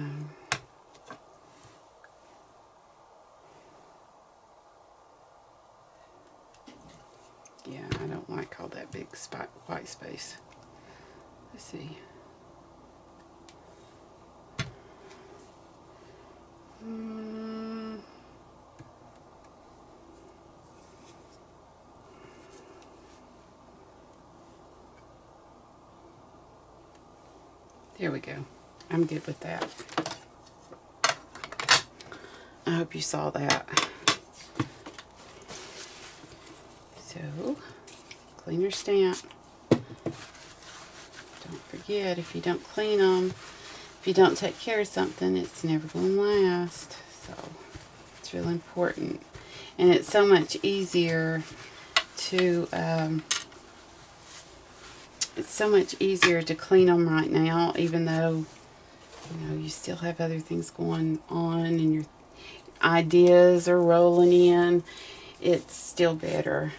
I don't like all that big white space. Let's see. There we go. I'm good with that. I hope you saw that. So, clean your stamp. Don't forget, if you don't clean them, if you don't take care of something, it's never going to last. So, it's really important. And it's so much easier to, clean them right now, even though, you know, you still have other things going on and your ideas are rolling in. It's still better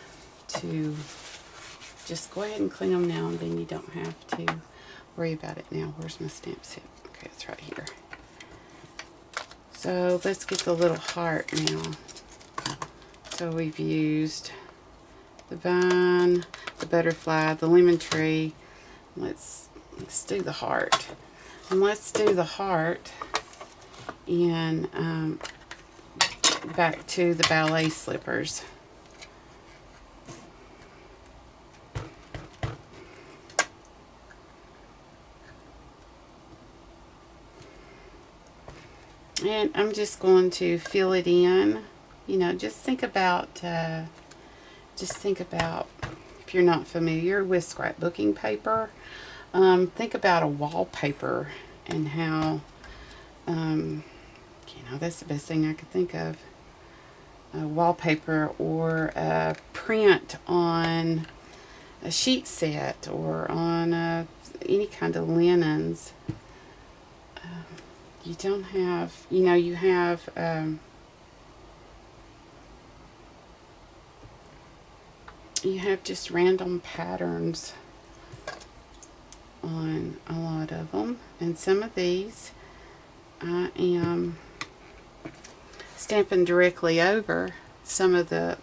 to just go ahead and clean them now, and then you don't have to worry about it now. Where's my stamp set? Okay, it's right here. So let's get the little heart now. So we've used the vine, the butterfly, the lemon tree. Let's do the heart. And let's do the heart in back to the ballet slippers. And I'm just going to fill it in. You know, just think about if you're not familiar with scrapbooking paper, think about a wallpaper and how, you know, that's the best thing I could think of. A wallpaper or a print on a sheet set or on any kind of linens. You don't have, you know, you have just random patterns on a lot of them. And some of these I am stamping directly over some of the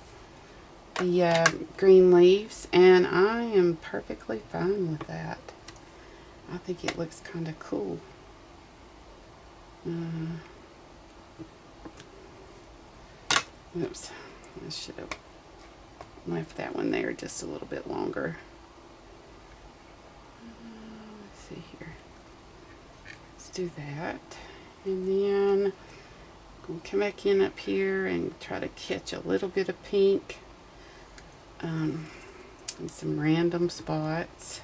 green leaves, and I am perfectly fine with that. I think it looks kind of cool. Oops, I should have left that one there just a little bit longer. Let's see here. Let's do that. And then I'm going to come back in up here and try to catch a little bit of pink in some random spots.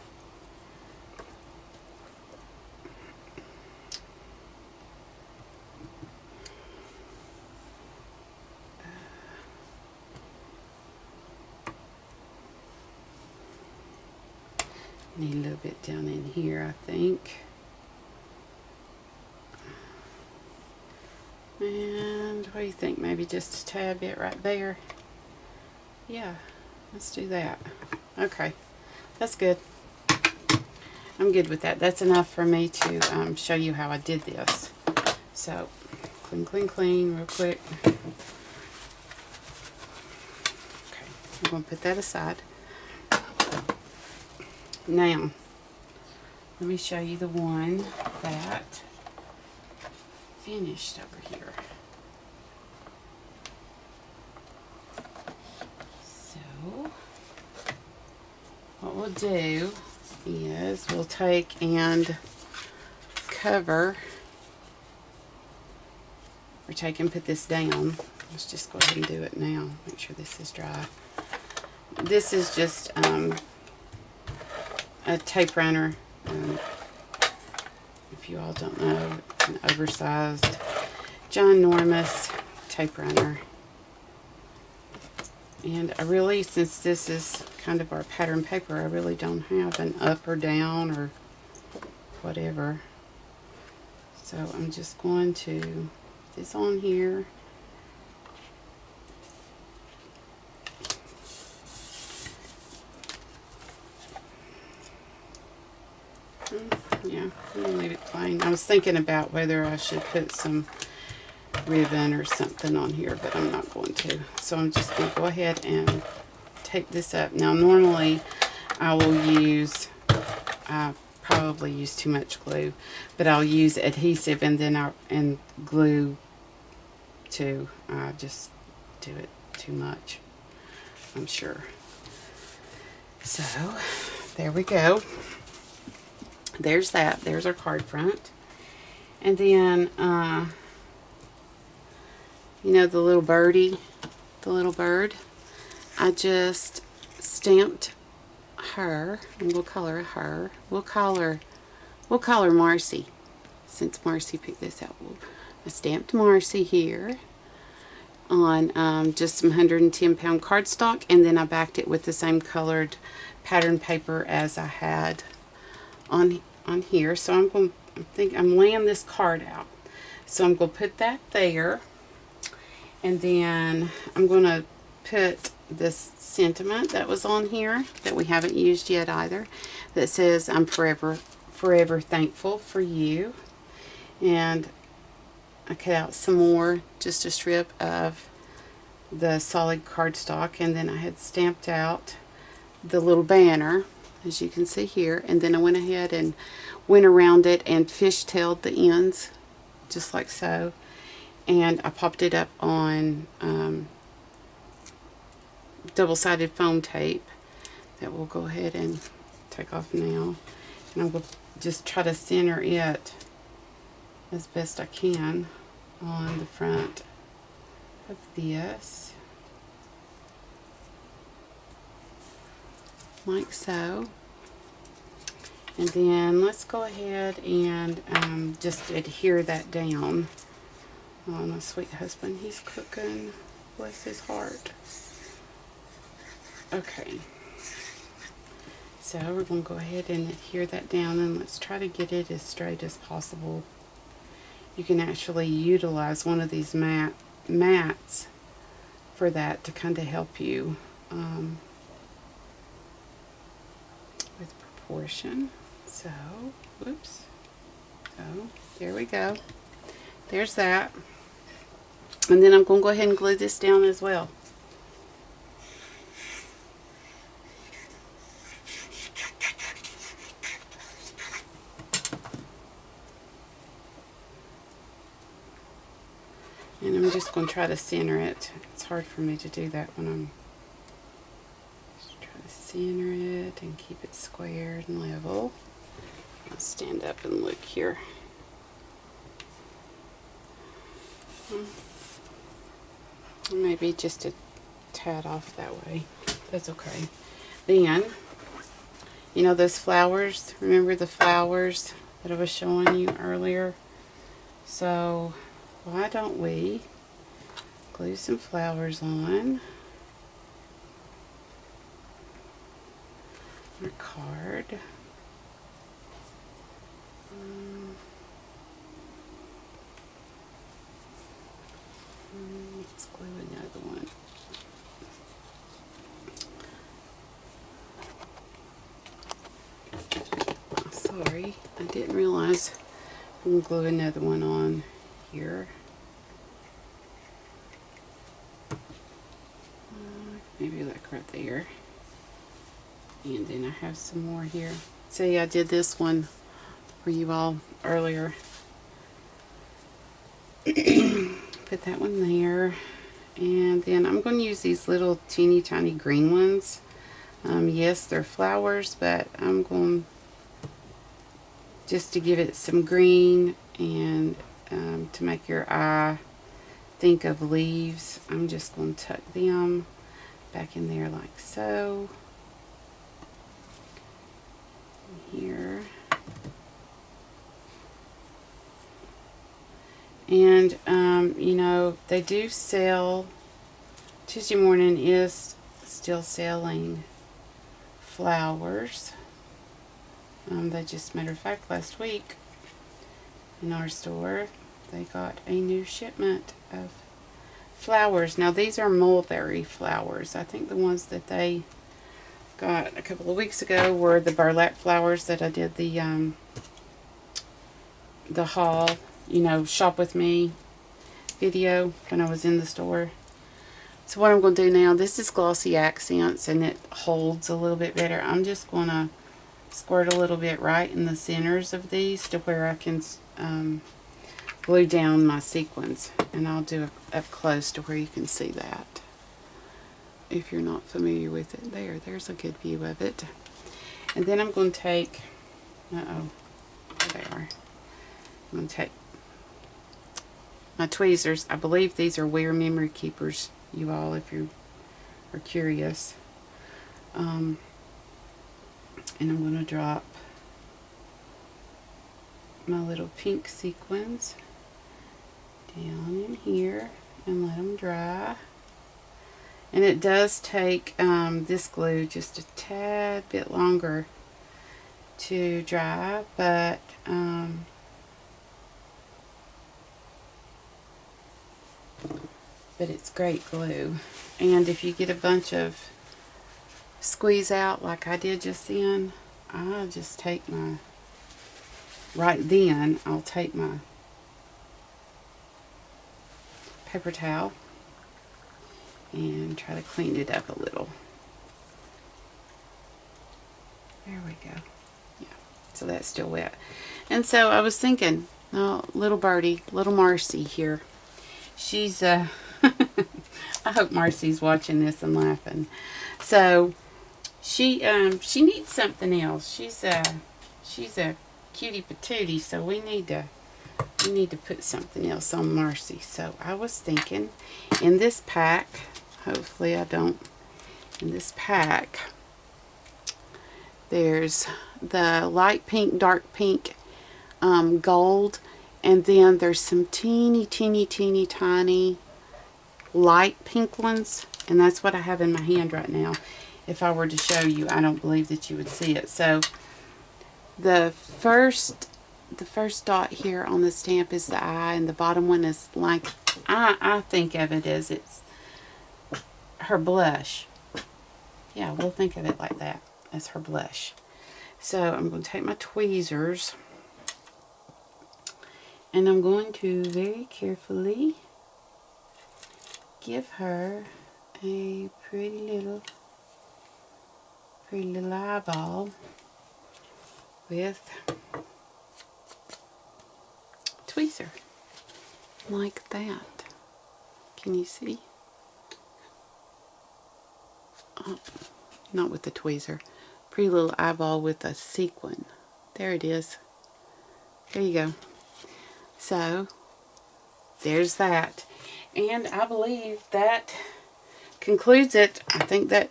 Need a little bit down in here, I think. And what do you think? Maybe just a tad bit right there. Yeah, let's do that. Okay, that's good. I'm good with that. That's enough for me to show you how I did this. So, clean, clean, clean real quick. Okay, I'm going to put that aside. Now, let me show you the one that finished over here. So, what we'll do is we'll take and cover, or take and put this down. Let's just go ahead and do it now. Make sure this is dry. This is just a tape runner. If you all don't know, an oversized, ginormous tape runner. And I really, since this is kind of our pattern paper, I really don't have an up or down or whatever. So I'm just going to put this on here. Yeah, I'm going to leave it plain. I was thinking about whether I should put some ribbon or something on here, but I'm not going to. So I'm just going to go ahead and tape this up. Now normally I will use, I probably use too much glue, but I'll use adhesive and then and glue too. I just do it too much, I'm sure. So there we go. There's that. There's our card front. And then, you know, the little birdie, the little bird, I just stamped her, and we'll color her. We'll call her Marcy, since Marcy picked this out. I stamped Marcy here on just some 110-pound cardstock, and then I backed it with the same colored pattern paper as I had on here. So I'm laying this card out. So I'm going to put that there, and then I'm going to put this sentiment that was on here that we haven't used yet either, that says I'm forever thankful for you. And I cut out some more, just a strip of the solid cardstock, and then I had stamped out the little banner, as you can see here, and then I went ahead and went around it and fishtailed the ends just like so, and I popped it up on double-sided foam tape that we'll go ahead and take off now, and I'm going to just try to center it as best I can on the front of this, like so. And then let's go ahead and just adhere that down. Oh, my sweet husband, he's cooking. Bless his heart. Okay. So we're going to go ahead and adhere that down, and let's try to get it as straight as possible. You can actually utilize one of these mats for that to kind of help you with proportion. So, whoops. So, there we go. There's that. And then I'm going to go ahead and glue this down as well. And I'm just going to try to center it. It's hard for me to do that when I'm just trying to center it and keep it squared and level. I'll stand up and look here. Maybe just a tad off that way. That's okay. Then, you know those flowers? Remember the flowers that I was showing you earlier? So, why don't we glue some flowers on our card? size. I'm going to glue another one on here. Maybe like right there. And then I have some more here. See, I did this one for you all earlier. Put that one there. And then I'm going to use these little teeny tiny green ones. Yes, they're flowers, but I'm going just to give it some green and to make your eye think of leaves. I'm just going to tuck them back in there like so. Here. And you know, they do sell, Tuesday Morning is still selling flowers. They just, matter of fact, last week in our store they got a new shipment of flowers. Now these are mulberry flowers. I think the ones that they got a couple of weeks ago were the burlap flowers that I did the haul, you know, shop with me video when I was in the store. So what I'm going to do now, this is Glossy Accents and it holds a little bit better. I'm just going to squirt a little bit right in the centers of these to where I can glue down my sequins, and I'll do it up close to where you can see that if you're not familiar with it. There's a good view of it. And then I'm going to take, there they are. I'm going to take my tweezers. I believe these are Wear Memory Keepers, you all, if you are curious. And I'm going to drop my little pink sequins down in here and let them dry. And it does take this glue just a tad bit longer to dry, but it's great glue. And if you get a bunch of squeeze out like I did just then, I'll just take my, I'll take my paper towel and try to clean it up a little. There we go. Yeah, so that's still wet. And so I was thinking, oh, little birdie, little Marcy here. She's I hope Marcy's watching this and laughing. So she needs something else. She's a cutie patootie, so we need to put something else on Marcy. So I was thinking, in this pack, hopefully I don't, in this pack, there's the light pink, dark pink, gold, and then there's some teeny tiny light pink ones, and that's what I have in my hand right now. If I were to show you, I don't believe that you would see it. So the first dot here on the stamp is the eye, and the bottom one is like, I think of it as it's her blush. Yeah, we'll think of it like that, as her blush. So I'm going to take my tweezers and I'm going to very carefully give her a pretty little eyeball with tweezer, like that. Can you see? Oh, not with the tweezer. Pretty little eyeball with a sequin. There it is. There you go. So there's that. And I believe that concludes it. I think that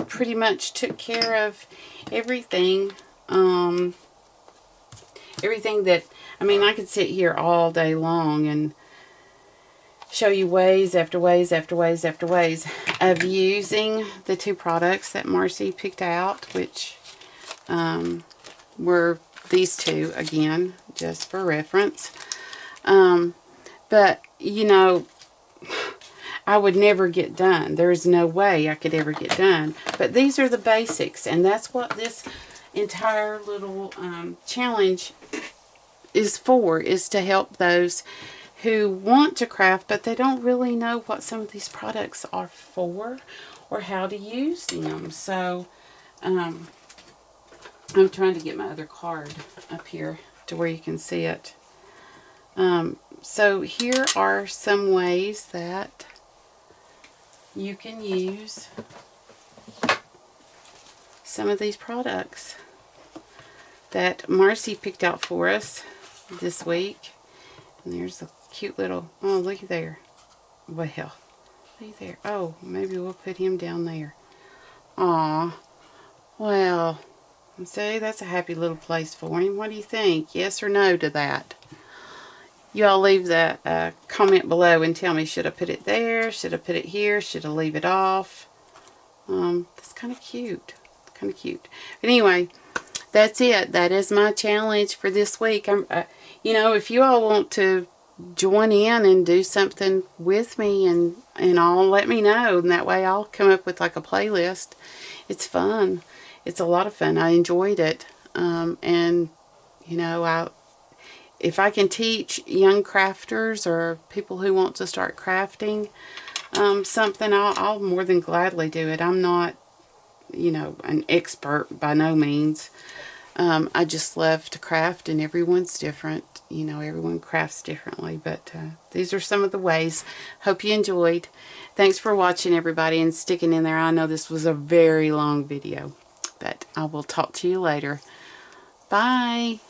pretty much took care of everything. Everything that, I mean, I could sit here all day long and show you ways after ways after ways after ways of using the two products that Marcy picked out, which were these two, again, just for reference. But, you know, I would never get done. There's no way I could ever get done. But these are the basics, and that's what this entire little challenge is for, is to help those who want to craft, but they don't really know what some of these products are for or how to use them. So, I'm trying to get my other card up here to where you can see it. So here are some ways that you can use some of these products that Marcy picked out for us this week. And there's a cute little, oh, look there. Well, look there. Oh, maybe we'll put him down there. Aw, well, see, that's a happy little place for him. What do you think? Yes or no to that? You all leave the comment below and tell me, should I put it there? Should I put it here? Should I leave it off? That's kind of cute. Kind of cute. But anyway, that's it. That is my challenge for this week. You know, if you all want to join in and do something with me and all, let me know. And that way I'll come up with like a playlist. It's fun. It's a lot of fun. I enjoyed it. And, you know, if I can teach young crafters or people who want to start crafting something, I'll more than gladly do it. I'm not, you know, an expert by no means. I just love to craft, and everyone's different. You know, everyone crafts differently, but these are some of the ways. Hope you enjoyed. Thanks for watching, everybody, and sticking in there. I know this was a very long video, but I will talk to you later. Bye.